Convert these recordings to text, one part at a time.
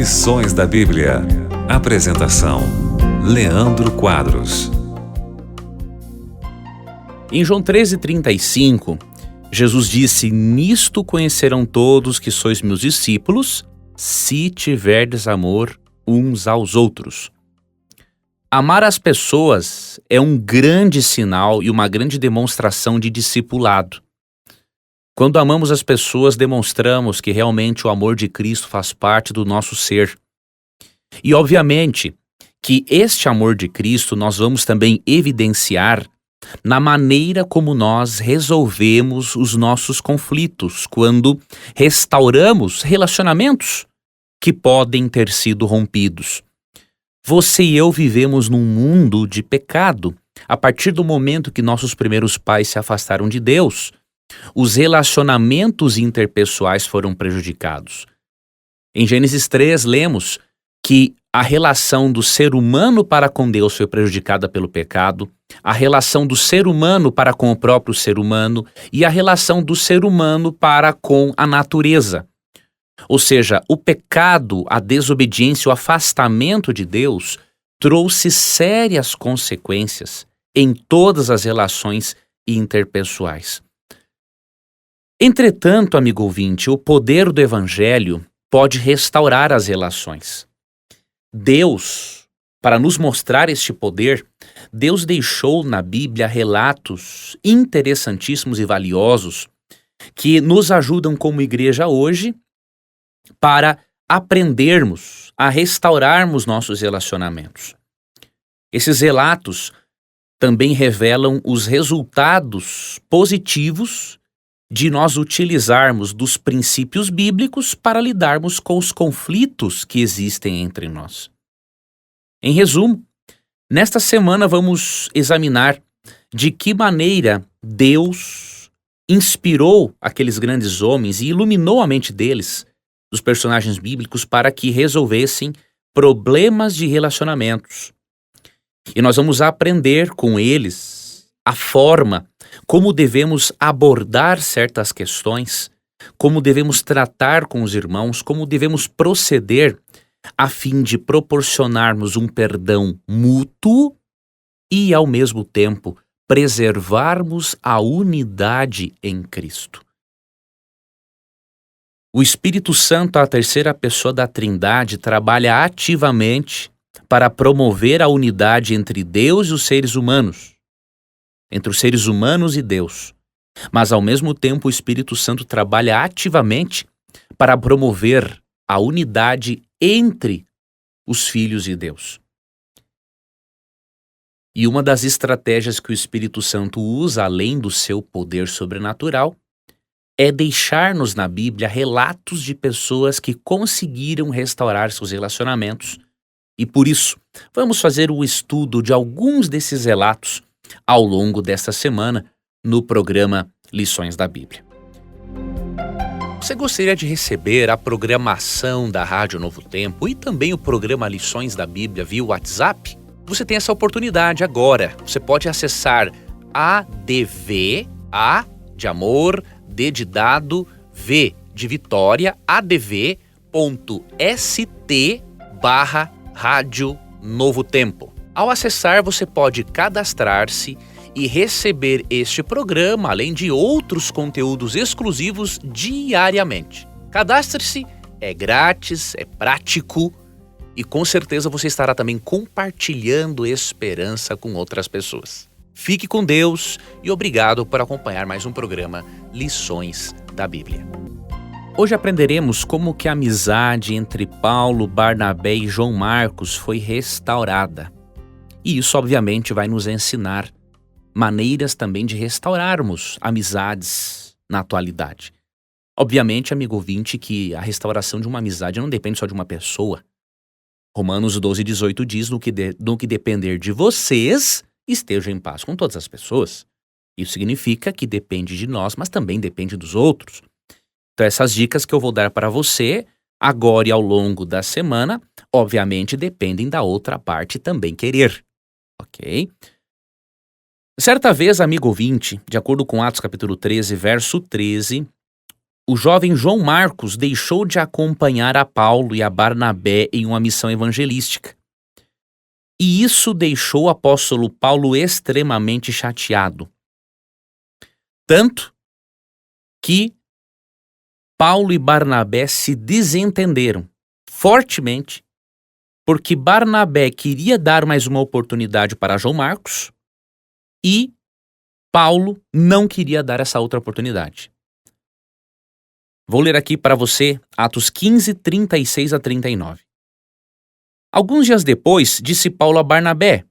Lições da Bíblia. Apresentação: Leandro Quadros. Em João 13:35, Jesus disse: "Nisto conhecerão todos que sois meus discípulos, se tiverdes amor uns aos outros." Amar as pessoas é um grande sinal e uma grande demonstração de discipulado. Quando amamos as pessoas, demonstramos que realmente o amor de Cristo faz parte do nosso ser. E obviamente que este amor de Cristo nós vamos também evidenciar na maneira como nós resolvemos os nossos conflitos, quando restauramos relacionamentos que podem ter sido rompidos. Você e eu vivemos num mundo de pecado. A partir do momento que nossos primeiros pais se afastaram de Deus, os relacionamentos interpessoais foram prejudicados. Em Gênesis 3, lemos que a relação do ser humano para com Deus foi prejudicada pelo pecado, a relação do ser humano para com o próprio ser humano e a relação do ser humano para com a natureza. Ou seja, o pecado, a desobediência, o afastamento de Deus trouxe sérias consequências em todas as relações interpessoais. Entretanto, amigo ouvinte, o poder do Evangelho pode restaurar as relações. Deus, para nos mostrar este poder, Deus deixou na Bíblia relatos interessantíssimos e valiosos que nos ajudam como igreja hoje para aprendermos a restaurarmos nossos relacionamentos. Esses relatos também revelam os resultados positivos de nós utilizarmos dos princípios bíblicos para lidarmos com os conflitos que existem entre nós. Em resumo, nesta semana vamos examinar de que maneira Deus inspirou aqueles grandes homens e iluminou a mente deles, dos personagens bíblicos, para que resolvessem problemas de relacionamentos. E nós vamos aprender com eles a forma como devemos abordar certas questões, como devemos tratar com os irmãos, como devemos proceder a fim de proporcionarmos um perdão mútuo e, ao mesmo tempo, preservarmos a unidade em Cristo. O Espírito Santo, a terceira pessoa da Trindade, trabalha ativamente para promover a unidade entre Deus e os seres humanos, entre os seres humanos e Deus. Mas, ao mesmo tempo, o Espírito Santo trabalha ativamente para promover a unidade entre os filhos de Deus. E uma das estratégias que o Espírito Santo usa, além do seu poder sobrenatural, é deixar-nos na Bíblia relatos de pessoas que conseguiram restaurar seus relacionamentos. E por isso, vamos fazer o estudo de alguns desses relatos ao longo desta semana no programa Lições da Bíblia. Você gostaria de receber a programação da Rádio Novo Tempo e também o programa Lições da Bíblia via WhatsApp? Você tem essa oportunidade agora. Você pode acessar ADV, A de amor, D de dado, V de Vitória, adv.st/Rádio Novo Tempo. Ao acessar, você pode cadastrar-se e receber este programa, além de outros conteúdos exclusivos diariamente. Cadastre-se, é grátis, é prático e com certeza você estará também compartilhando esperança com outras pessoas. Fique com Deus e obrigado por acompanhar mais um programa Lições da Bíblia. Hoje aprenderemos como que a amizade entre Paulo, Barnabé e João Marcos foi restaurada. E isso, obviamente, vai nos ensinar maneiras também de restaurarmos amizades na atualidade. Obviamente, amigo ouvinte, que a restauração de uma amizade não depende só de uma pessoa. Romanos 12:18 diz: no que depender de vocês, estejam em paz com todas as pessoas. Isso significa que depende de nós, mas também depende dos outros. Então, essas dicas que eu vou dar para você agora e ao longo da semana, obviamente, dependem da outra parte também querer. Ok? Certa vez, amigo ouvinte, de acordo com Atos capítulo 13, verso 13, o jovem João Marcos deixou de acompanhar a Paulo e a Barnabé em uma missão evangelística. E isso deixou o apóstolo Paulo extremamente chateado. Tanto que Paulo e Barnabé se desentenderam fortemente, porque Barnabé queria dar mais uma oportunidade para João Marcos e Paulo não queria dar essa outra oportunidade. Vou ler aqui para você Atos 15, 36 a 39. Alguns dias depois, disse Paulo a Barnabé: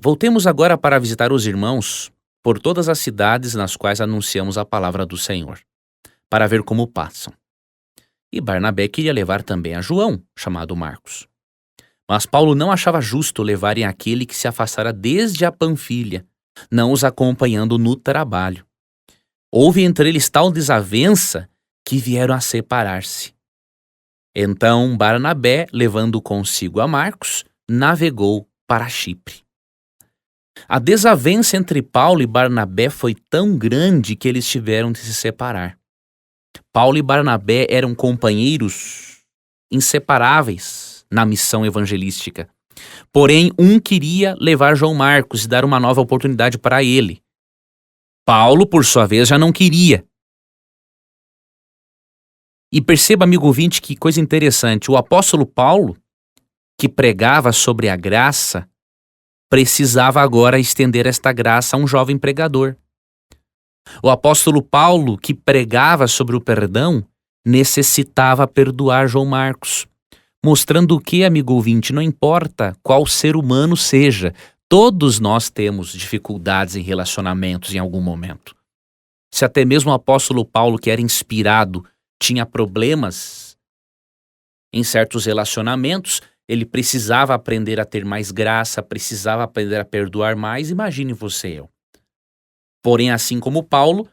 voltemos agora para visitar os irmãos por todas as cidades nas quais anunciamos a palavra do Senhor, para ver como passam. E Barnabé queria levar também a João, chamado Marcos. Mas Paulo não achava justo levarem aquele que se afastara desde a Panfilha, não os acompanhando no trabalho. Houve entre eles tal desavença que vieram a separar-se. Então Barnabé, levando consigo a Marcos, navegou para Chipre. A desavença entre Paulo e Barnabé foi tão grande que eles tiveram de se separar. Paulo e Barnabé eram companheiros inseparáveis na missão evangelística. Porém, um queria levar João Marcos e dar uma nova oportunidade para ele. Paulo, por sua vez, já não queria. E perceba, amigo ouvinte, que coisa interessante. O apóstolo Paulo, que pregava sobre a graça, precisava agora estender esta graça a um jovem pregador. O apóstolo Paulo, que pregava sobre o perdão, necessitava perdoar João Marcos, mostrando que, amigo ouvinte, não importa qual ser humano seja, todos nós temos dificuldades em relacionamentos em algum momento. Se até mesmo o apóstolo Paulo, que era inspirado, tinha problemas em certos relacionamentos, ele precisava aprender a ter mais graça, precisava aprender a perdoar mais. Imagine você e eu. Porém, assim como Paulo,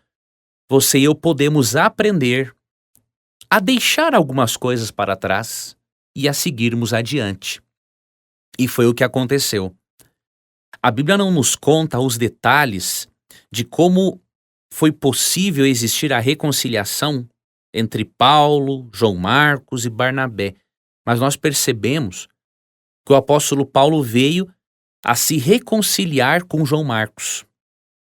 você e eu podemos aprender a deixar algumas coisas para trás e a seguirmos adiante. E foi o que aconteceu. A Bíblia não nos conta os detalhes de como foi possível existir a reconciliação entre Paulo, João Marcos e Barnabé. Mas nós percebemos que o apóstolo Paulo veio a se reconciliar com João Marcos.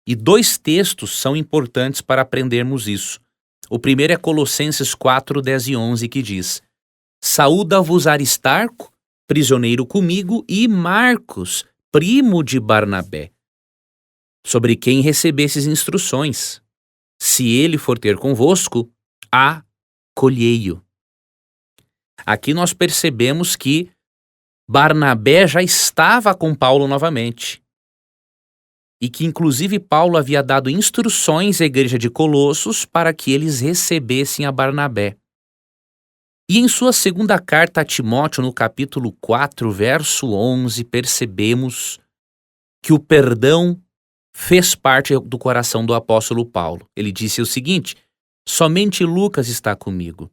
E dois textos são importantes para aprendermos isso. O primeiro é Colossenses 4, 10 e 11, que diz: saúda-vos Aristarco, prisioneiro comigo, e Marcos, primo de Barnabé, sobre quem recebesses instruções. Se ele for ter convosco, acolhei-o. Aqui nós percebemos que Barnabé já estava com Paulo novamente. E que inclusive Paulo havia dado instruções à igreja de Colossos para que eles recebessem a Barnabé. E em sua segunda carta a Timóteo, no capítulo 4, verso 11, percebemos que o perdão fez parte do coração do apóstolo Paulo. Ele disse o seguinte: somente Lucas está comigo.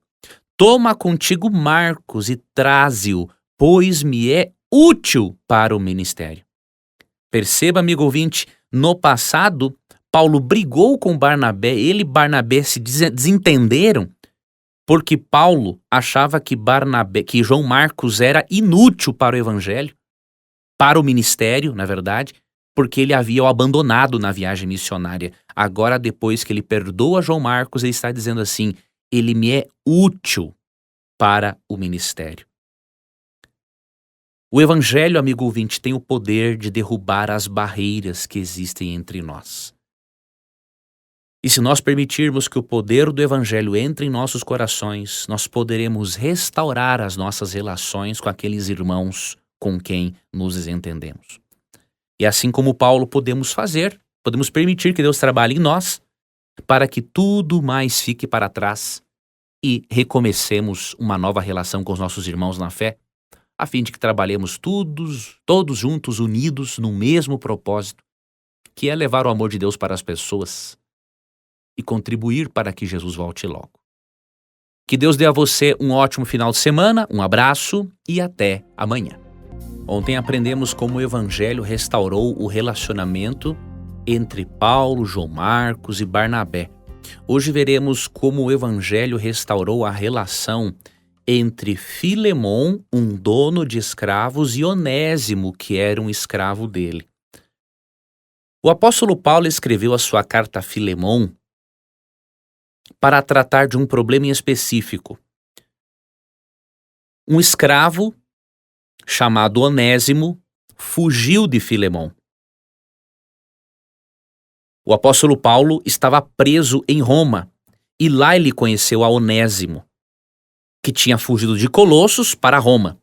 Toma contigo Marcos e traze-o, pois me é útil para o ministério. Perceba, amigo ouvinte, no passado, Paulo brigou com Barnabé, ele e Barnabé se desentenderam, porque Paulo achava que João Marcos era inútil para o evangelho, para o ministério, na verdade, porque ele havia o abandonado na viagem missionária. Agora, depois que ele perdoa João Marcos, ele está dizendo assim: ele me é útil para o ministério. O evangelho, amigo ouvinte, tem o poder de derrubar as barreiras que existem entre nós. E se nós permitirmos que o poder do evangelho entre em nossos corações, nós poderemos restaurar as nossas relações com aqueles irmãos com quem nos desentendemos. E assim como Paulo podemos permitir que Deus trabalhe em nós para que tudo mais fique para trás e recomecemos uma nova relação com os nossos irmãos na fé, a fim de que trabalhemos todos juntos, unidos no mesmo propósito, que é levar o amor de Deus para as pessoas e contribuir para que Jesus volte logo. Que Deus dê a você um ótimo final de semana, um abraço e até amanhã. Ontem aprendemos como o Evangelho restaurou o relacionamento entre Paulo, João Marcos e Barnabé. Hoje veremos como o Evangelho restaurou a relação entre Filemon, um dono de escravos, e Onésimo, que era um escravo dele. O apóstolo Paulo escreveu a sua carta a Filemon para tratar de um problema em específico. Um escravo chamado Onésimo fugiu de Filemon. O apóstolo Paulo estava preso em Roma e lá ele conheceu a Onésimo, que tinha fugido de Colossos para Roma.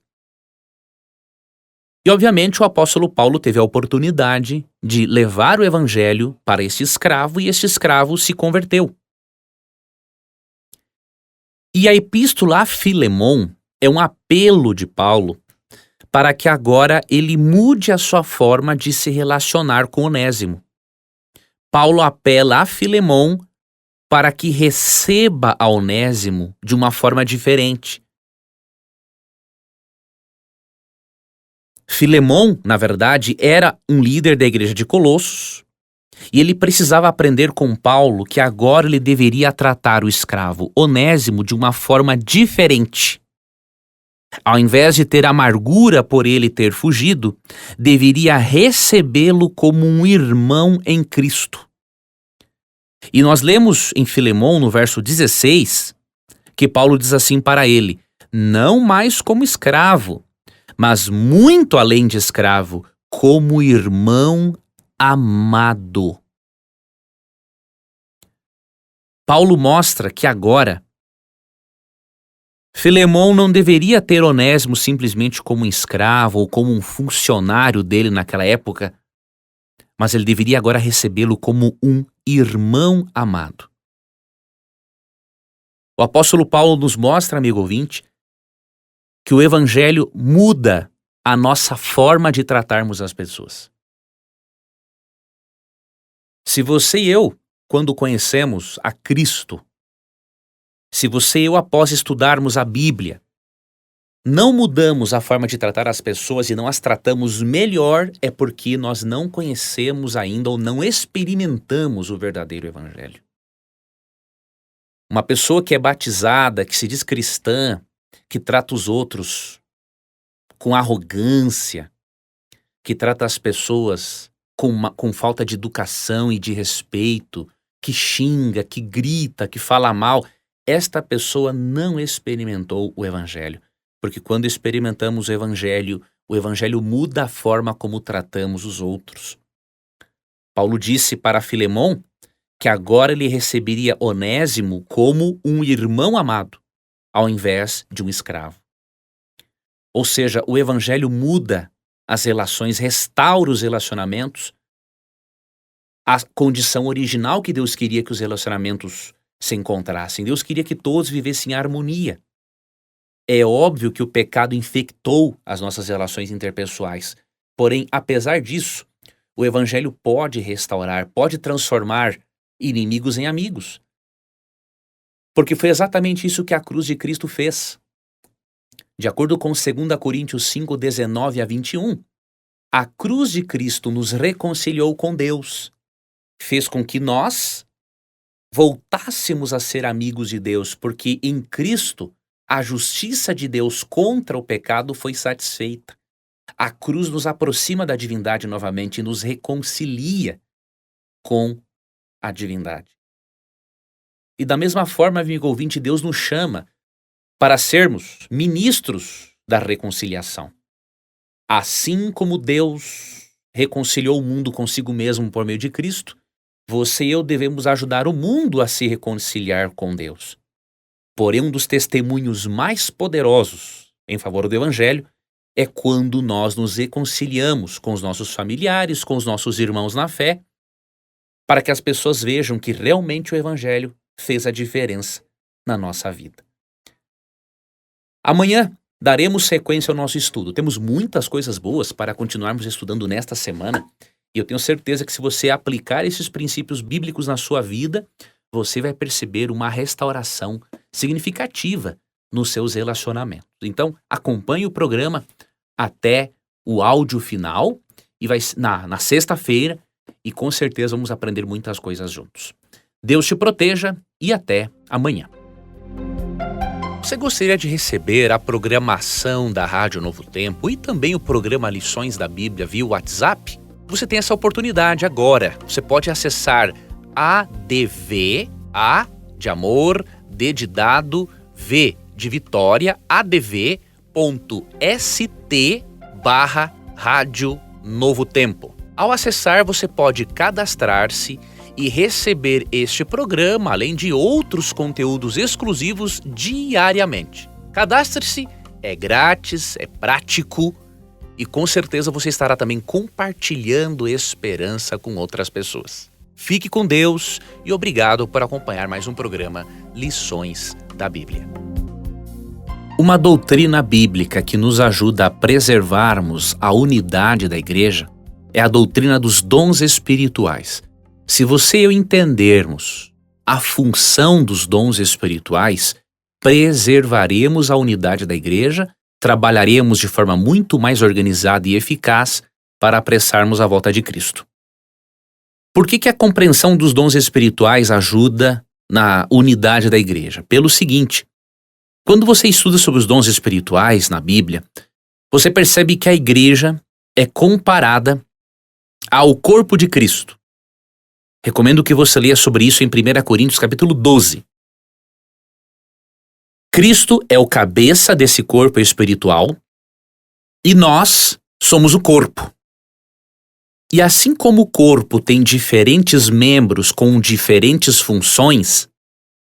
E obviamente o apóstolo Paulo teve a oportunidade de levar o evangelho para esse escravo e esse escravo se converteu. E a epístola a Filemon é um apelo de Paulo para que agora ele mude a sua forma de se relacionar com Onésimo. Paulo apela a Filemon para que receba a Onésimo de uma forma diferente. Filemon, na verdade, era um líder da igreja de Colossos e ele precisava aprender com Paulo que agora ele deveria tratar o escravo Onésimo de uma forma diferente. Ao invés de ter amargura por ele ter fugido, deveria recebê-lo como um irmão em Cristo. E nós lemos em Filemon, no verso 16, que Paulo diz assim para ele: não mais como escravo, mas muito além de escravo, como irmão amado. Paulo mostra que agora Filemon não deveria ter Onésimo simplesmente como um escravo ou como um funcionário dele naquela época, mas ele deveria agora recebê-lo como um irmão amado. O apóstolo Paulo nos mostra, amigo ouvinte, que o evangelho muda a nossa forma de tratarmos as pessoas. Se você e eu, quando conhecemos a Cristo, se você e eu, após estudarmos a Bíblia, não mudamos a forma de tratar as pessoas e não as tratamos melhor, é porque nós não conhecemos ainda ou não experimentamos o verdadeiro evangelho. Uma pessoa que é batizada, que se diz cristã, que trata os outros com arrogância, que trata as pessoas com falta de educação e de respeito, que xinga, que grita, que fala mal, esta pessoa não experimentou o evangelho. Porque quando experimentamos o evangelho muda a forma como tratamos os outros. Paulo disse para Filemon que agora ele receberia Onésimo como um irmão amado, ao invés de um escravo. Ou seja, o evangelho muda as relações, restaura os relacionamentos, a condição original que Deus queria que os relacionamentos se encontrassem. Deus queria que todos vivessem em harmonia. É óbvio que o pecado infectou as nossas relações interpessoais. Porém, apesar disso, o evangelho pode restaurar, pode transformar inimigos em amigos. Porque foi exatamente isso que a cruz de Cristo fez. De acordo com 2 Coríntios 5, 19 a 21, a cruz de Cristo nos reconciliou com Deus. Fez com que nós voltássemos a ser amigos de Deus, porque em Cristo a justiça de Deus contra o pecado foi satisfeita. A cruz nos aproxima da divindade novamente e nos reconcilia com a divindade. E da mesma forma, amigo ouvinte, Deus nos chama para sermos ministros da reconciliação. Assim como Deus reconciliou o mundo consigo mesmo por meio de Cristo, você e eu devemos ajudar o mundo a se reconciliar com Deus. Porém, um dos testemunhos mais poderosos em favor do evangelho é quando nós nos reconciliamos com os nossos familiares, com os nossos irmãos na fé, para que as pessoas vejam que realmente o evangelho fez a diferença na nossa vida. Amanhã daremos sequência ao nosso estudo. Temos muitas coisas boas para continuarmos estudando nesta semana, e eu tenho certeza que se você aplicar esses princípios bíblicos na sua vida, você vai perceber uma restauração significativa nos seus relacionamentos. Então, acompanhe o programa até o áudio final e vai na sexta-feira, e com certeza vamos aprender muitas coisas juntos. Deus te proteja e até amanhã. Você gostaria de receber a programação da Rádio Novo Tempo e também o programa Lições da Bíblia via WhatsApp? Você tem essa oportunidade agora. Você pode acessar ADV, A de amor, D de dado, V de Vitória, adv.st/Rádio Novo Tempo. Ao acessar, você pode cadastrar-se e receber este programa, além de outros conteúdos exclusivos diariamente. Cadastre-se, é grátis, é prático e com certeza você estará também compartilhando esperança com outras pessoas. Fique com Deus e obrigado por acompanhar mais um programa Lições da Bíblia. Uma doutrina bíblica que nos ajuda a preservarmos a unidade da igreja é a doutrina dos dons espirituais. Se você e eu entendermos a função dos dons espirituais, preservaremos a unidade da igreja, trabalharemos de forma muito mais organizada e eficaz para apressarmos a volta de Cristo. Por que a compreensão dos dons espirituais ajuda na unidade da igreja? Pelo seguinte, quando você estuda sobre os dons espirituais na Bíblia, você percebe que a igreja é comparada ao corpo de Cristo. Recomendo que você leia sobre isso em 1 Coríntios capítulo 12. Cristo é o cabeça desse corpo espiritual e nós somos o corpo. E assim como o corpo tem diferentes membros com diferentes funções,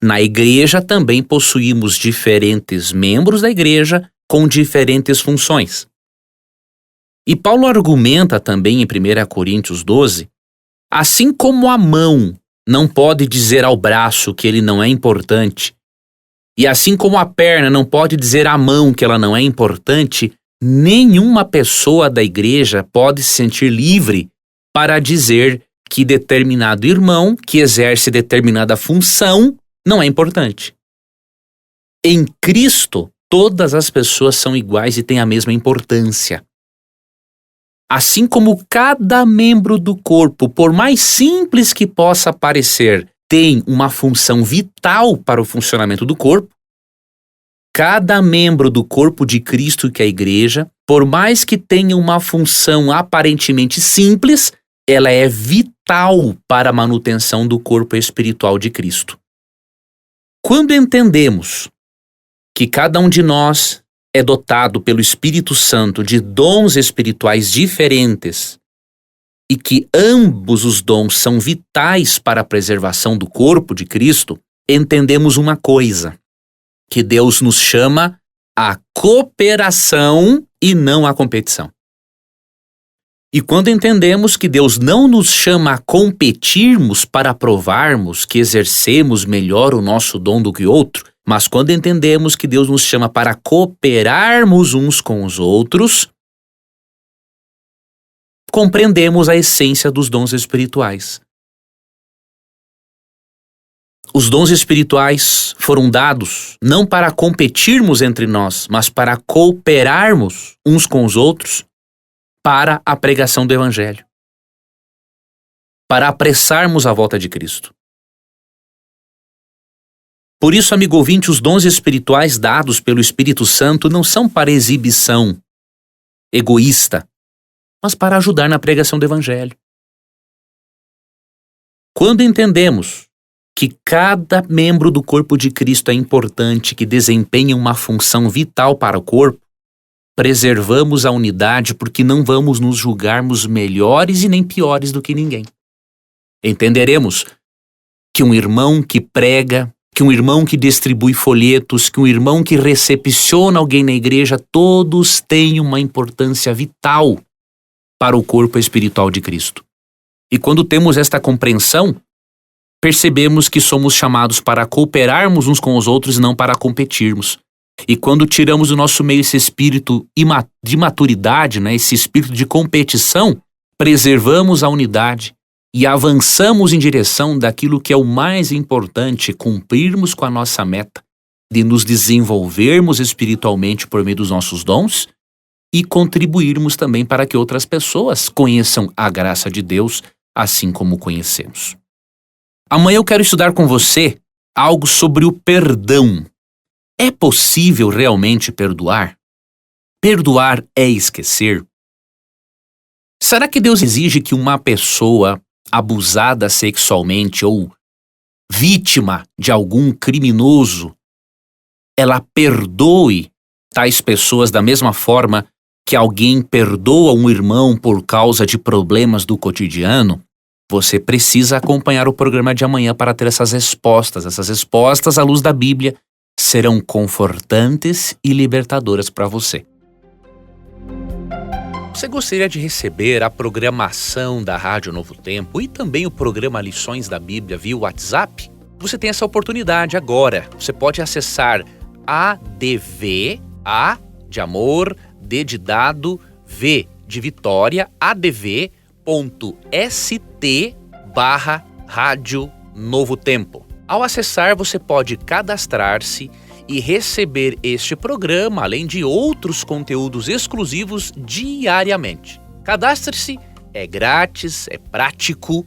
na igreja também possuímos diferentes membros da igreja com diferentes funções. E Paulo argumenta também em 1 Coríntios 12, assim como a mão não pode dizer ao braço que ele não é importante, e assim como a perna não pode dizer à mão que ela não é importante, nenhuma pessoa da igreja pode se sentir livre para dizer que determinado irmão que exerce determinada função não é importante. Em Cristo, todas as pessoas são iguais e têm a mesma importância. Assim como cada membro do corpo, por mais simples que possa parecer, tem uma função vital para o funcionamento do corpo, cada membro do corpo de Cristo, que é a igreja, por mais que tenha uma função aparentemente simples, ela é vital para a manutenção do corpo espiritual de Cristo. Quando entendemos que cada um de nós é dotado pelo Espírito Santo de dons espirituais diferentes e que ambos os dons são vitais para a preservação do corpo de Cristo, entendemos uma coisa, que Deus nos chama à cooperação e não à competição. E quando entendemos que Deus não nos chama a competirmos para provarmos que exercemos melhor o nosso dom do que outro, mas quando entendemos que Deus nos chama para cooperarmos uns com os outros, compreendemos a essência dos dons espirituais. Os dons espirituais foram dados não para competirmos entre nós, mas para cooperarmos uns com os outros para a pregação do Evangelho, para apressarmos a volta de Cristo. Por isso, amigo ouvinte, os dons espirituais dados pelo Espírito Santo não são para exibição egoísta, mas para ajudar na pregação do Evangelho. Quando entendemos que cada membro do corpo de Cristo é importante, que desempenha uma função vital para o corpo, preservamos a unidade porque não vamos nos julgarmos melhores e nem piores do que ninguém. Entenderemos que um irmão que prega, que um irmão que distribui folhetos, que um irmão que recepciona alguém na igreja, todos têm uma importância vital para o corpo espiritual de Cristo. E quando temos esta compreensão, percebemos que somos chamados para cooperarmos uns com os outros e não para competirmos. E quando tiramos do nosso meio esse espírito de maturidade, esse espírito de competição, preservamos a unidade e avançamos em direção daquilo que é o mais importante, cumprirmos com a nossa meta de nos desenvolvermos espiritualmente por meio dos nossos dons e contribuirmos também para que outras pessoas conheçam a graça de Deus, assim como conhecemos. Amanhã eu quero estudar com você algo sobre o perdão. É possível realmente perdoar? Perdoar é esquecer? Será que Deus exige que uma pessoa abusada sexualmente ou vítima de algum criminoso, ela perdoe tais pessoas da mesma forma que alguém perdoa um irmão por causa de problemas do cotidiano? Você precisa acompanhar o programa de amanhã para ter essas respostas. Essas respostas, à luz da Bíblia, serão confortantes e libertadoras para você. Você gostaria de receber a programação da Rádio Novo Tempo e também o programa Lições da Bíblia via WhatsApp? Você tem essa oportunidade agora. Você pode acessar ADV, A de amor, D de dado, V de Vitória, adv.st/Rádio Novo Tempo. Ao acessar, você pode cadastrar-se e receber este programa, além de outros conteúdos exclusivos diariamente. Cadastre-se, é grátis, é prático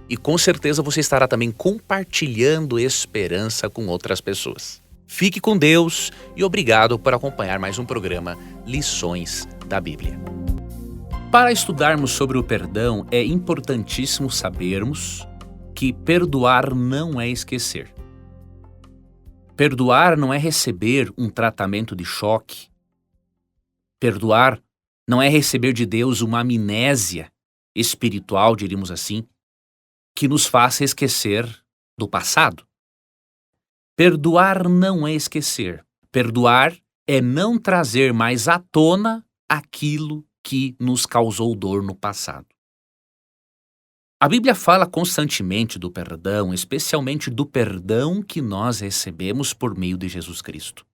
e com certeza você estará também compartilhando esperança com outras pessoas. Fique com Deus e obrigado por acompanhar mais um programa Lições da Bíblia. Para estudarmos sobre o perdão, é importantíssimo sabermos que perdoar não é esquecer. Perdoar não é receber um tratamento de choque. Perdoar não é receber de Deus uma amnésia espiritual, diríamos assim, que nos faça esquecer do passado. Perdoar não é esquecer. Perdoar é não trazer mais à tona aquilo que nos causou dor no passado. A Bíblia fala constantemente do perdão, especialmente do perdão que nós recebemos por meio de Jesus Cristo.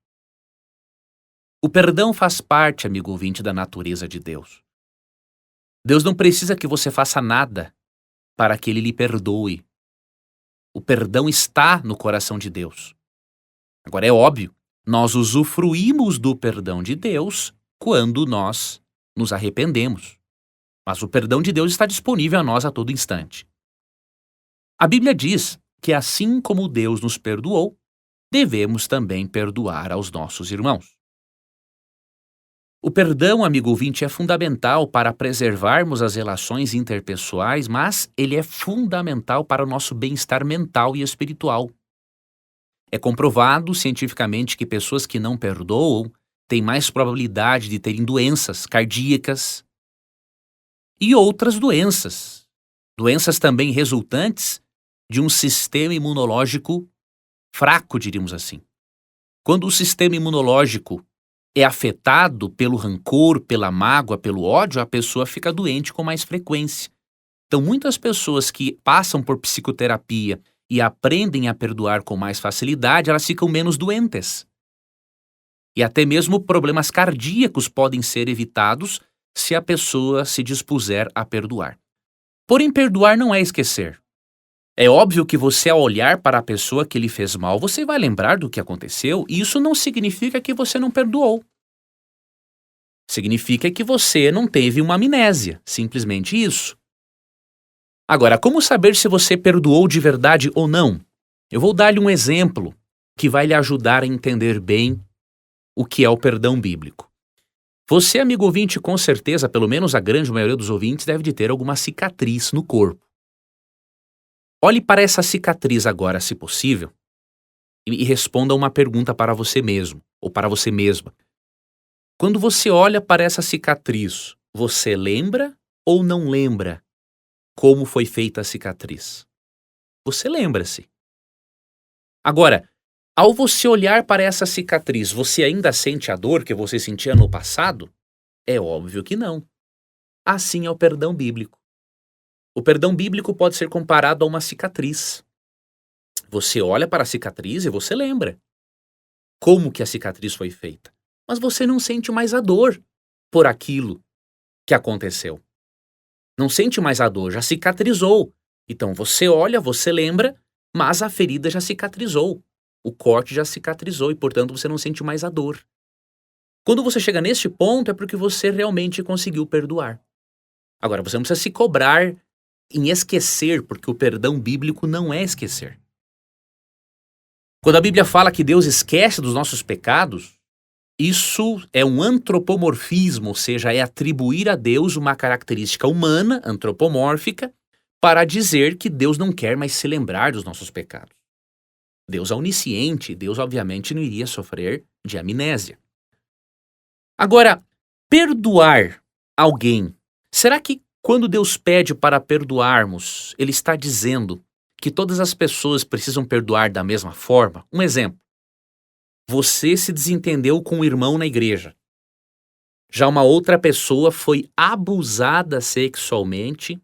O perdão faz parte, amigo ouvinte, da natureza de Deus. Deus não precisa que você faça nada para que Ele lhe perdoe. O perdão está no coração de Deus. Agora é óbvio, nós usufruímos do perdão de Deus quando nós nos arrependemos. Mas o perdão de Deus está disponível a nós a todo instante. A Bíblia diz que assim como Deus nos perdoou, devemos também perdoar aos nossos irmãos. O perdão, amigo ouvinte, é fundamental para preservarmos as relações interpessoais, mas ele é fundamental para o nosso bem-estar mental e espiritual. É comprovado cientificamente que pessoas que não perdoam têm mais probabilidade de terem doenças cardíacas e outras doenças. Doenças também resultantes de um sistema imunológico fraco, diríamos assim. Quando o sistema imunológico é afetado pelo rancor, pela mágoa, pelo ódio, a pessoa fica doente com mais frequência. Então, muitas pessoas que passam por psicoterapia e aprendem a perdoar com mais facilidade, elas ficam menos doentes. E até mesmo problemas cardíacos podem ser evitados se a pessoa se dispuser a perdoar. Porém, perdoar não é esquecer. É óbvio que você, ao olhar para a pessoa que lhe fez mal, você vai lembrar do que aconteceu, e isso não significa que você não perdoou. Significa que você não teve uma amnésia, simplesmente isso. Agora, como saber se você perdoou de verdade ou não? Eu vou dar-lhe um exemplo que vai lhe ajudar a entender bem o que é o perdão bíblico. Você, amigo ouvinte, com certeza, pelo menos a grande maioria dos ouvintes, deve de ter alguma cicatriz no corpo. Olhe para essa cicatriz agora, se possível, e responda uma pergunta para você mesmo, ou para você mesma. Quando você olha para essa cicatriz, você lembra ou não lembra como foi feita a cicatriz? Você lembra-se. Agora, ao você olhar para essa cicatriz, você ainda sente a dor que você sentia no passado? É óbvio que não. Assim é o perdão bíblico. O perdão bíblico pode ser comparado a uma cicatriz. Você olha para a cicatriz e você lembra como que a cicatriz foi feita. Mas você não sente mais a dor por aquilo que aconteceu. Não sente mais a dor, já cicatrizou. Então você olha, você lembra, mas a ferida já cicatrizou. O corte já cicatrizou e, portanto, você não sente mais a dor. Quando você chega neste ponto, é porque você realmente conseguiu perdoar. Agora, você não precisa se cobrar em esquecer, porque o perdão bíblico não é esquecer. Quando a Bíblia fala que Deus esquece dos nossos pecados, isso é um antropomorfismo, ou seja, é atribuir a Deus uma característica humana, antropomórfica, para dizer que Deus não quer mais se lembrar dos nossos pecados. Deus é onisciente, Deus obviamente não iria sofrer de amnésia. Agora, perdoar alguém, será que quando Deus pede para perdoarmos, Ele está dizendo que todas as pessoas precisam perdoar da mesma forma? Um exemplo, você se desentendeu com um irmão na igreja. Já uma outra pessoa foi abusada sexualmente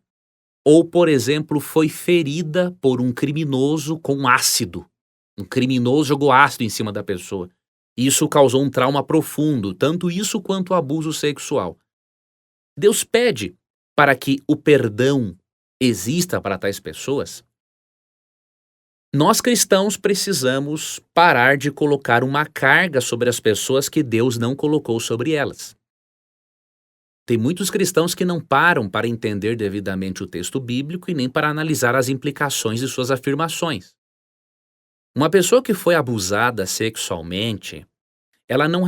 ou, por exemplo, foi ferida por um criminoso com ácido. Um criminoso jogou ácido em cima da pessoa. Isso causou um trauma profundo, tanto isso quanto o abuso sexual. Deus pede para que o perdão exista para tais pessoas. Nós cristãos precisamos parar de colocar uma carga sobre as pessoas que Deus não colocou sobre elas. Tem muitos cristãos que não param para entender devidamente o texto bíblico e nem para analisar as implicações de suas afirmações. Uma pessoa que foi abusada sexualmente, ela não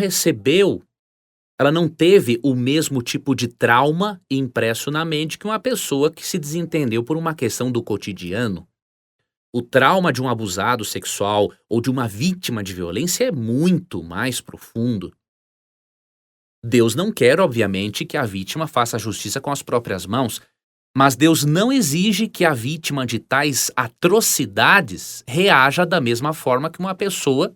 teve o mesmo tipo de trauma impresso na mente que uma pessoa que se desentendeu por uma questão do cotidiano. O trauma de um abusado sexual ou de uma vítima de violência é muito mais profundo. Deus não quer, obviamente, que a vítima faça justiça com as próprias mãos, mas Deus não exige que a vítima de tais atrocidades reaja da mesma forma que uma pessoa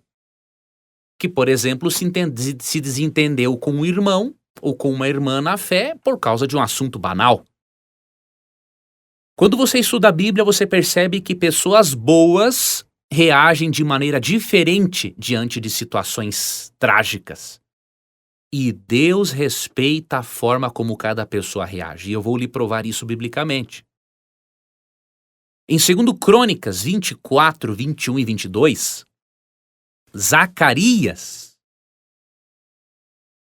que, por exemplo, se desentendeu com um irmão ou com uma irmã na fé por causa de um assunto banal. Quando você estuda a Bíblia, você percebe que pessoas boas reagem de maneira diferente diante de situações trágicas. E Deus respeita a forma como cada pessoa reage. E eu vou lhe provar isso biblicamente. Em 2 Crônicas 24, 21 e 22, Zacarias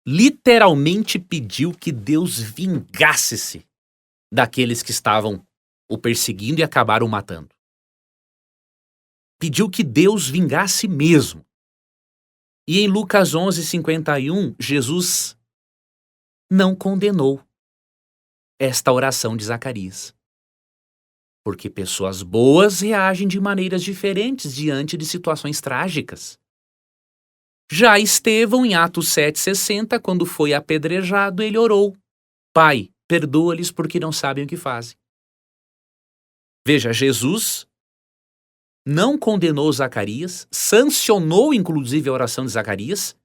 literalmente pediu que Deus vingasse-se daqueles que estavam o perseguindo e acabaram o matando. Pediu que Deus vingasse mesmo. E em Lucas 11:51, Jesus não condenou esta oração de Zacarias. Porque pessoas boas reagem de maneiras diferentes diante de situações trágicas. Já Estevão, em Atos 7:60, quando foi apedrejado, ele orou: Pai, perdoa-lhes porque não sabem o que fazem. Veja, Jesus não condenou Zacarias, sancionou inclusive a oração de Zacarias,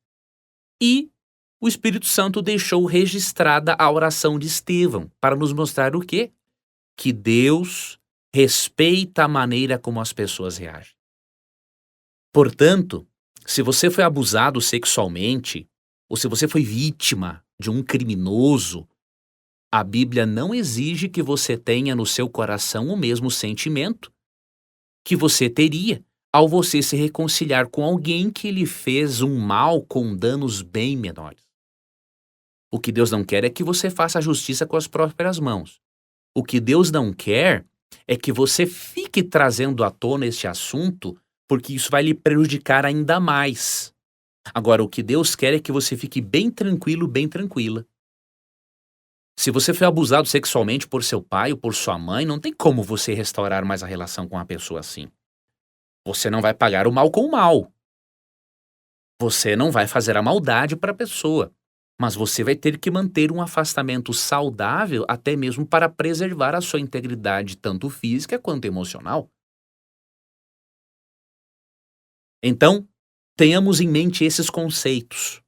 e o Espírito Santo deixou registrada a oração de Estevão para nos mostrar o quê? Que Deus respeita a maneira como as pessoas reagem. Portanto, se você foi abusado sexualmente, ou se você foi vítima de um criminoso, a Bíblia não exige que você tenha no seu coração o mesmo sentimento que você teria ao você se reconciliar com alguém que lhe fez um mal com danos bem menores. O que Deus não quer é que você faça a justiça com as próprias mãos. O que Deus não quer é que você fique trazendo à tona este assunto, porque isso vai lhe prejudicar ainda mais. Agora, o que Deus quer é que você fique bem tranquilo, bem tranquila. Se você foi abusado sexualmente por seu pai ou por sua mãe, não tem como você restaurar mais a relação com a pessoa assim. Você não vai pagar o mal com o mal. Você não vai fazer a maldade para a pessoa. Mas você vai ter que manter um afastamento saudável até mesmo para preservar a sua integridade tanto física quanto emocional. Então, tenhamos em mente esses conceitos.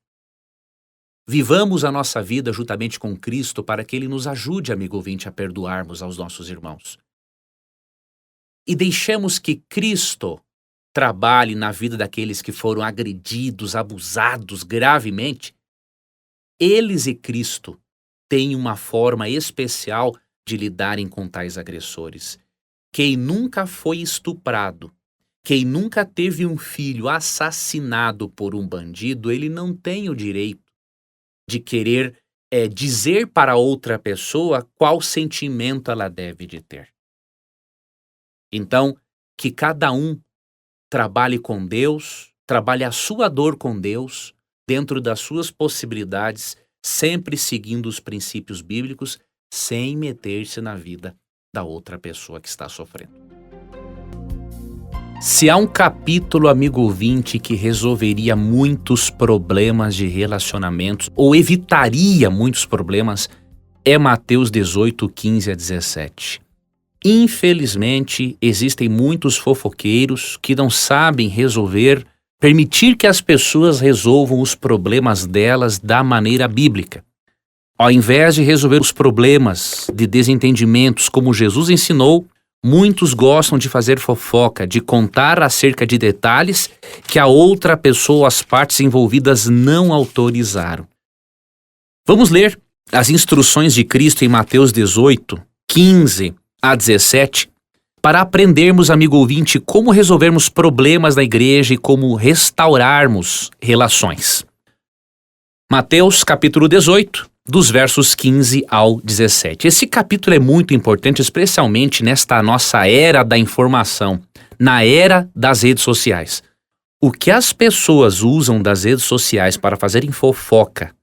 Vivamos a nossa vida juntamente com Cristo para que Ele nos ajude, amigo ouvinte, a perdoarmos aos nossos irmãos. E deixemos que Cristo trabalhe na vida daqueles que foram agredidos, abusados gravemente. Eles e Cristo têm uma forma especial de lidarem com tais agressores. Quem nunca foi estuprado, quem nunca teve um filho assassinado por um bandido, ele não tem o direito de querer dizer para outra pessoa qual sentimento ela deve de ter. Então, que cada um trabalhe com Deus, trabalhe a sua dor com Deus, dentro das suas possibilidades, sempre seguindo os princípios bíblicos, sem meter-se na vida da outra pessoa que está sofrendo. Se há um capítulo, amigo ouvinte, que resolveria muitos problemas de relacionamentos, ou evitaria muitos problemas, é Mateus 18, 15 a 17. Infelizmente, existem muitos fofoqueiros que não sabem permitir que as pessoas resolvam os problemas delas da maneira bíblica. Ao invés de resolver os problemas de desentendimentos como Jesus ensinou, muitos gostam de fazer fofoca, de contar acerca de detalhes que a outra pessoa ou as partes envolvidas não autorizaram. Vamos ler as instruções de Cristo em Mateus 18, 15 a 17, para aprendermos, amigo ouvinte, como resolvermos problemas na igreja e como restaurarmos relações. Mateus capítulo 18, dos versos 15 ao 17. Esse capítulo é muito importante, especialmente nesta nossa era da informação, na era das redes sociais. O que as pessoas usam das redes sociais para fazerem fofoca,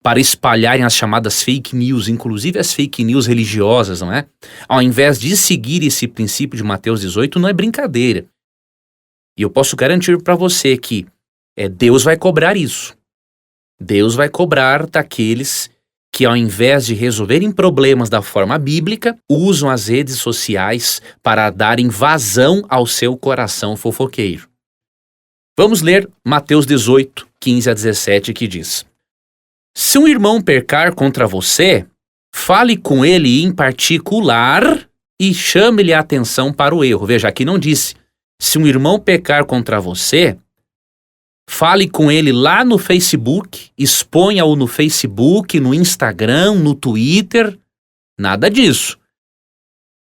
para espalharem as chamadas fake news, inclusive as fake news religiosas, não é? Ao invés de seguir esse princípio de Mateus 18, não é brincadeira. E eu posso garantir para você que Deus vai cobrar isso. Deus vai cobrar daqueles que, ao invés de resolverem problemas da forma bíblica, usam as redes sociais para darem vazão ao seu coração fofoqueiro. Vamos ler Mateus 18, 15 a 17, que diz: Se um irmão pecar contra você, fale com ele em particular e chame-lhe a atenção para o erro. Veja, aqui não disse, se um irmão pecar contra você, fale com ele lá no Facebook, exponha-o no Facebook, no Instagram, no Twitter, nada disso.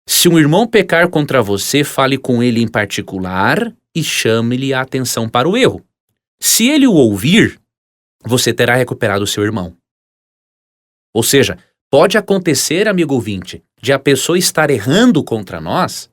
Se um irmão pecar contra você, fale com ele em particular e chame-lhe a atenção para o erro. Se ele o ouvir, você terá recuperado o seu irmão. Ou seja, pode acontecer, amigo ouvinte, de a pessoa estar errando contra nós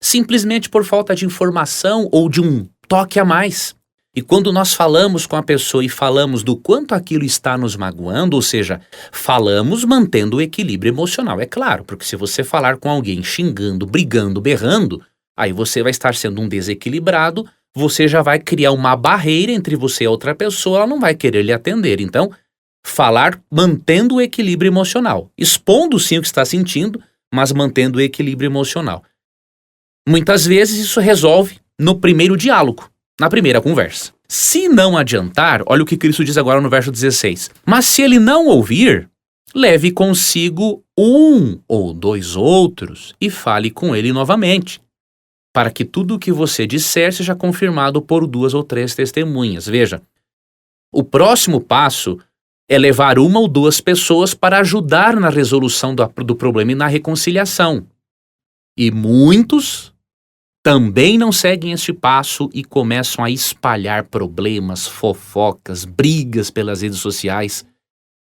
simplesmente por falta de informação ou de um toque a mais. E quando nós falamos com a pessoa e falamos do quanto aquilo está nos magoando, ou seja, falamos mantendo o equilíbrio emocional, é claro, porque se você falar com alguém xingando, brigando, berrando, aí você vai estar sendo um desequilibrado, você já vai criar uma barreira entre você e a outra pessoa, ela não vai querer lhe atender. Então, falar mantendo o equilíbrio emocional, expondo sim o que está sentindo, mas mantendo o equilíbrio emocional. Muitas vezes isso resolve no primeiro diálogo, na primeira conversa. Se não adiantar, olha o que Cristo diz agora no verso 16. Mas se ele não ouvir, leve consigo um ou dois outros e fale com ele novamente, para que tudo o que você disser seja confirmado por 2 ou 3 testemunhas. Veja, o próximo passo é levar 1 ou 2 pessoas para ajudar na resolução do problema e na reconciliação. E muitos também não seguem este passo e começam a espalhar problemas, fofocas, brigas pelas redes sociais,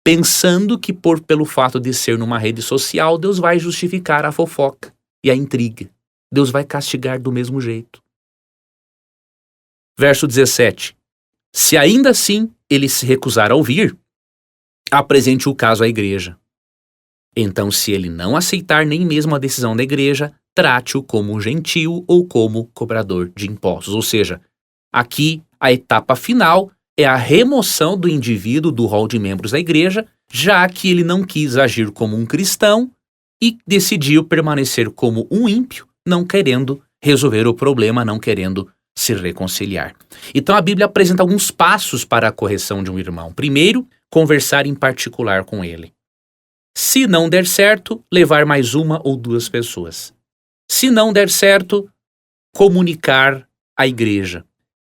pensando que pelo fato de ser numa rede social, Deus vai justificar a fofoca e a intriga. Deus vai castigar do mesmo jeito. Verso 17. Se ainda assim ele se recusar a ouvir, apresente o caso à igreja. Então, se ele não aceitar nem mesmo a decisão da igreja, trate-o como um gentio ou como cobrador de impostos. Ou seja, aqui a etapa final é a remoção do indivíduo do rol de membros da igreja, já que ele não quis agir como um cristão e decidiu permanecer como um ímpio, não querendo resolver o problema, não querendo se reconciliar. Então a Bíblia apresenta alguns passos para a correção de um irmão. Primeiro, conversar em particular com ele. Se não der certo, levar mais 1 ou 2 pessoas. Se não der certo, comunicar à igreja.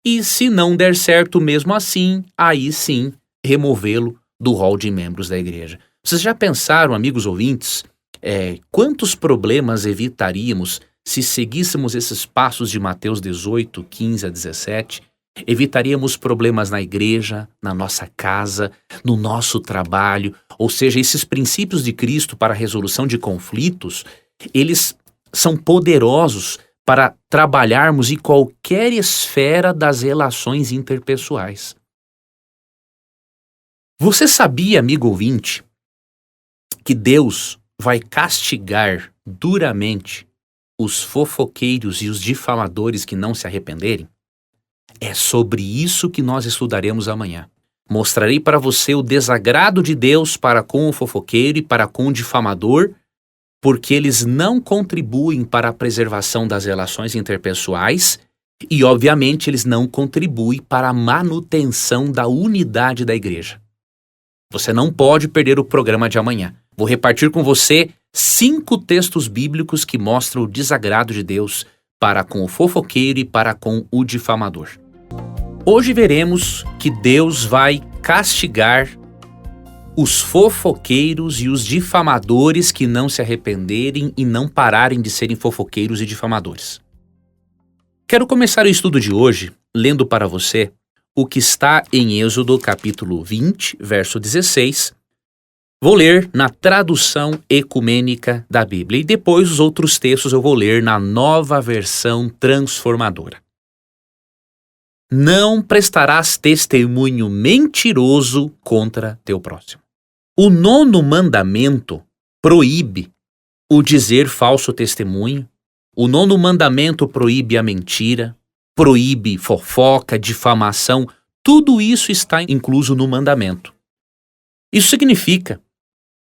E se não der certo mesmo assim, aí sim, removê-lo do rol de membros da igreja. Vocês já pensaram, amigos ouvintes, quantos problemas evitaríamos se seguíssemos esses passos de Mateus 18, 15 a 17? Evitaríamos problemas na igreja, na nossa casa, no nosso trabalho. Ou seja, esses princípios de Cristo para a resolução de conflitos, eles são poderosos para trabalharmos em qualquer esfera das relações interpessoais. Você sabia, amigo ouvinte, que Deus vai castigar duramente os fofoqueiros e os difamadores que não se arrependerem? É sobre isso que nós estudaremos amanhã. Mostrarei para você o desagrado de Deus para com o fofoqueiro e para com o difamador, porque eles não contribuem para a preservação das relações interpessoais e, obviamente, eles não contribuem para a manutenção da unidade da igreja. Você não pode perder o programa de amanhã. Vou repartir com você 5 textos bíblicos que mostram o desagrado de Deus para com o fofoqueiro e para com o difamador. Hoje veremos que Deus vai castigar os fofoqueiros e os difamadores que não se arrependerem e não pararem de serem fofoqueiros e difamadores. Quero começar o estudo de hoje lendo para você o que está em Êxodo capítulo 20, verso 16. Vou ler na tradução ecumênica da Bíblia e depois os outros textos eu vou ler na Nova Versão Transformadora. Não prestarás testemunho mentiroso contra teu próximo. O 9º mandamento proíbe o dizer falso testemunho. O 9º mandamento proíbe a mentira, proíbe fofoca, difamação. Tudo isso está incluso no mandamento. Isso significa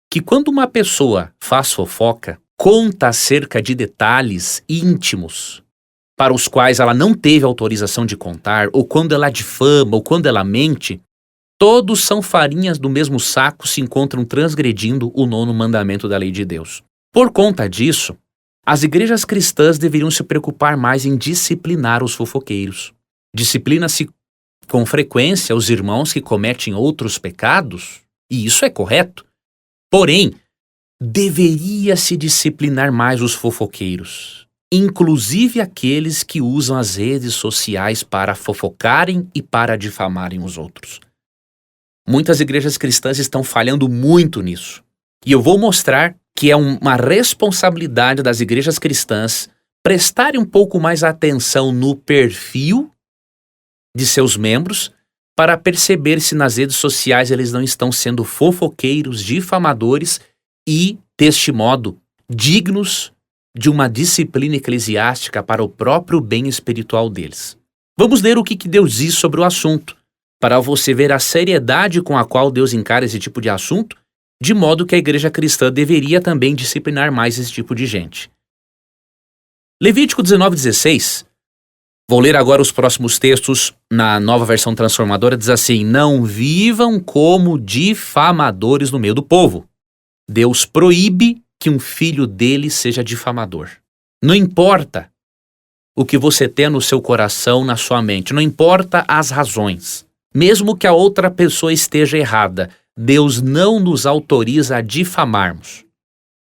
que quando uma pessoa faz fofoca, conta acerca de detalhes íntimos para os quais ela não teve autorização de contar, ou quando ela difama, ou quando ela mente, todos são farinhas do mesmo saco, se encontram transgredindo o 9º mandamento da lei de Deus. Por conta disso, as igrejas cristãs deveriam se preocupar mais em disciplinar os fofoqueiros. Disciplina-se com frequência os irmãos que cometem outros pecados, e isso é correto. Porém, deveria-se disciplinar mais os fofoqueiros, inclusive aqueles que usam as redes sociais para fofocarem e para difamarem os outros. Muitas igrejas cristãs estão falhando muito nisso. E eu vou mostrar que é uma responsabilidade das igrejas cristãs prestarem um pouco mais atenção no perfil de seus membros para perceber se nas redes sociais eles não estão sendo fofoqueiros, difamadores e, deste modo, dignos de uma disciplina eclesiástica para o próprio bem espiritual deles. Vamos ler o que Deus diz sobre o assunto, para você ver a seriedade com a qual Deus encara esse tipo de assunto, de modo que a igreja cristã deveria também disciplinar mais esse tipo de gente. Levítico 19:16. Vou ler agora os próximos textos na Nova Versão Transformadora, diz assim: não vivam como difamadores no meio do povo. Deus proíbe que um filho dele seja difamador. Não importa o que você tem no seu coração, na sua mente, não importa as razões. Mesmo que a outra pessoa esteja errada, Deus não nos autoriza a difamarmos.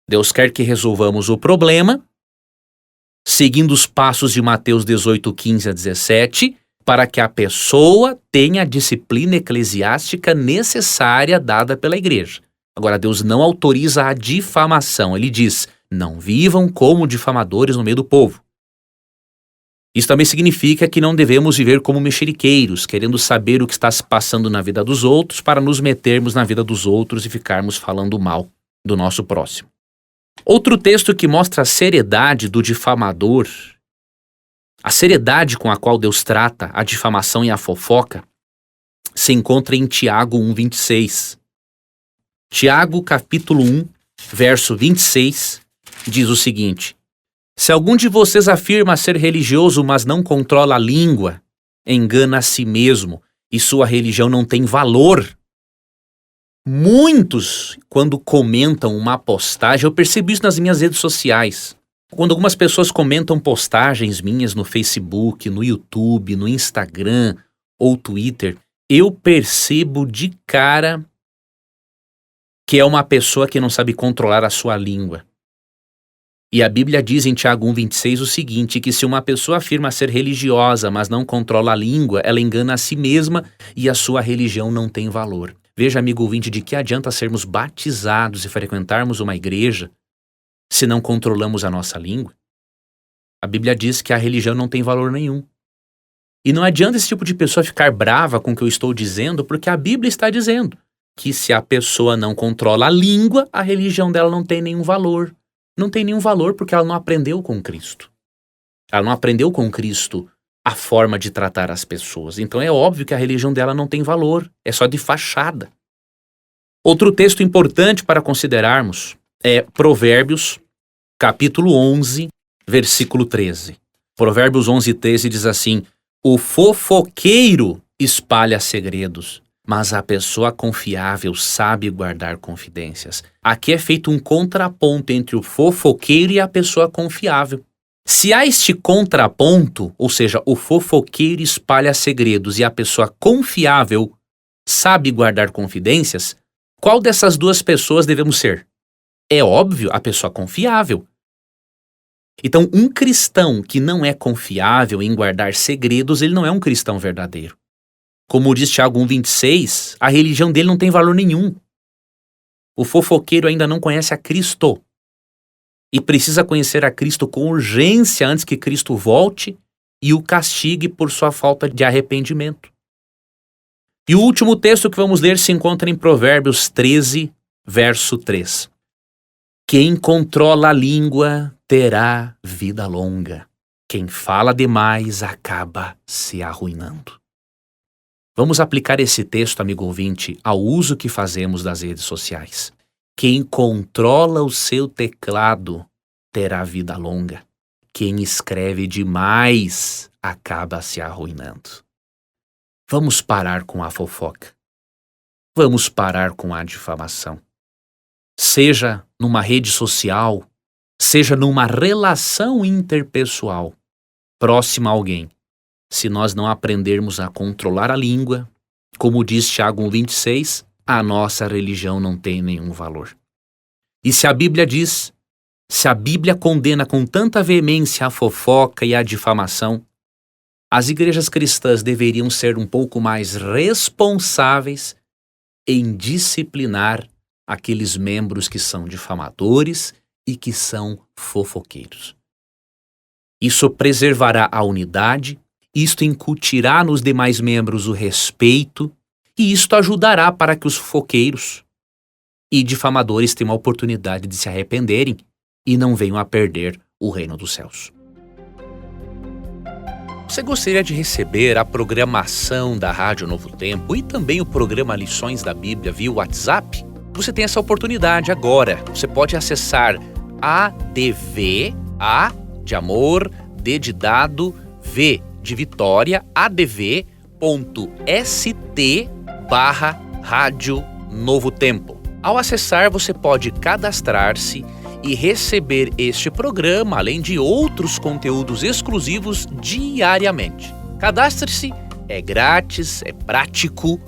Deus quer que resolvamos o problema, seguindo os passos de Mateus 18:15-17, para que a pessoa tenha a disciplina eclesiástica necessária dada pela igreja. Agora, Deus não autoriza a difamação. Ele diz, não vivam como difamadores no meio do povo. Isso também significa que não devemos viver como mexeriqueiros, querendo saber o que está se passando na vida dos outros para nos metermos na vida dos outros e ficarmos falando mal do nosso próximo. Outro texto que mostra a seriedade do difamador, a seriedade com a qual Deus trata a difamação e a fofoca, se encontra em Tiago 1:26. Tiago, capítulo 1, verso 26, diz o seguinte: se algum de vocês afirma ser religioso, mas não controla a língua, engana a si mesmo e sua religião não tem valor. Muitos, quando comentam uma postagem, eu percebo isso nas minhas redes sociais. Quando algumas pessoas comentam postagens minhas no Facebook, no YouTube, no Instagram ou Twitter, eu percebo de cara que é uma pessoa que não sabe controlar a sua língua. E a Bíblia diz em Tiago 1:26 o seguinte, que se uma pessoa afirma ser religiosa, mas não controla a língua, ela engana a si mesma e a sua religião não tem valor. Veja, amigo ouvinte, de que adianta sermos batizados e frequentarmos uma igreja se não controlamos a nossa língua? A Bíblia diz que a religião não tem valor nenhum. E não adianta esse tipo de pessoa ficar brava com o que eu estou dizendo, porque a Bíblia está dizendo que se a pessoa não controla a língua, a religião dela não tem nenhum valor. Não tem nenhum valor porque ela não aprendeu com Cristo. Ela não aprendeu com Cristo a forma de tratar as pessoas. Então é óbvio que a religião dela não tem valor, é só de fachada. Outro texto importante para considerarmos é Provérbios, capítulo 11, versículo 13. Provérbios 11, 13 diz assim: o fofoqueiro espalha segredos, mas a pessoa confiável sabe guardar confidências. Aqui é feito um contraponto entre o fofoqueiro e a pessoa confiável. Se há este contraponto, ou seja, o fofoqueiro espalha segredos e a pessoa confiável sabe guardar confidências, qual dessas duas pessoas devemos ser? É óbvio, a pessoa confiável. Então, um cristão que não é confiável em guardar segredos, ele não é um cristão verdadeiro. Como diz Tiago 1,26, a religião dele não tem valor nenhum. O fofoqueiro ainda não conhece a Cristo. E precisa conhecer a Cristo com urgência antes que Cristo volte e o castigue por sua falta de arrependimento. E o último texto que vamos ler se encontra em Provérbios 13, verso 3. Quem controla a língua terá vida longa. Quem fala demais acaba se arruinando. Vamos aplicar esse texto, amigo ouvinte, ao uso que fazemos das redes sociais. Quem controla o seu teclado terá vida longa. Quem escreve demais acaba se arruinando. Vamos parar com a fofoca. Vamos parar com a difamação. Seja numa rede social, seja numa relação interpessoal, próxima a alguém. Se nós não aprendermos a controlar a língua, como diz Tiago 1,26, a nossa religião não tem nenhum valor. E se a Bíblia diz, se a Bíblia condena com tanta veemência a fofoca e a difamação, as igrejas cristãs deveriam ser um pouco mais responsáveis em disciplinar aqueles membros que são difamadores e que são fofoqueiros. Isso preservará a unidade, isto incutirá nos demais membros o respeito e isto ajudará para que os fofoqueiros e difamadores tenham a oportunidade de se arrependerem e não venham a perder o reino dos céus. Você gostaria de receber a programação da Rádio Novo Tempo e também o programa Lições da Bíblia via WhatsApp? Você tem essa oportunidade agora. Você pode acessar ADV, A de amor, D de dado, V de Vitória, adv.st/Rádio Novo Tempo. Ao acessar, você pode cadastrar-se e receber este programa, além de outros conteúdos exclusivos diariamente. Cadastre-se, é grátis, é prático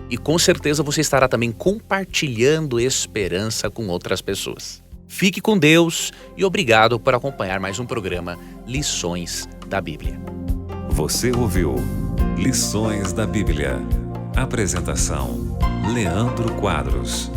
e com certeza você estará também compartilhando esperança com outras pessoas. Fique com Deus e obrigado por acompanhar mais um programa Lições da Bíblia. Você ouviu Lições da Bíblia. Apresentação: Leandro Quadros.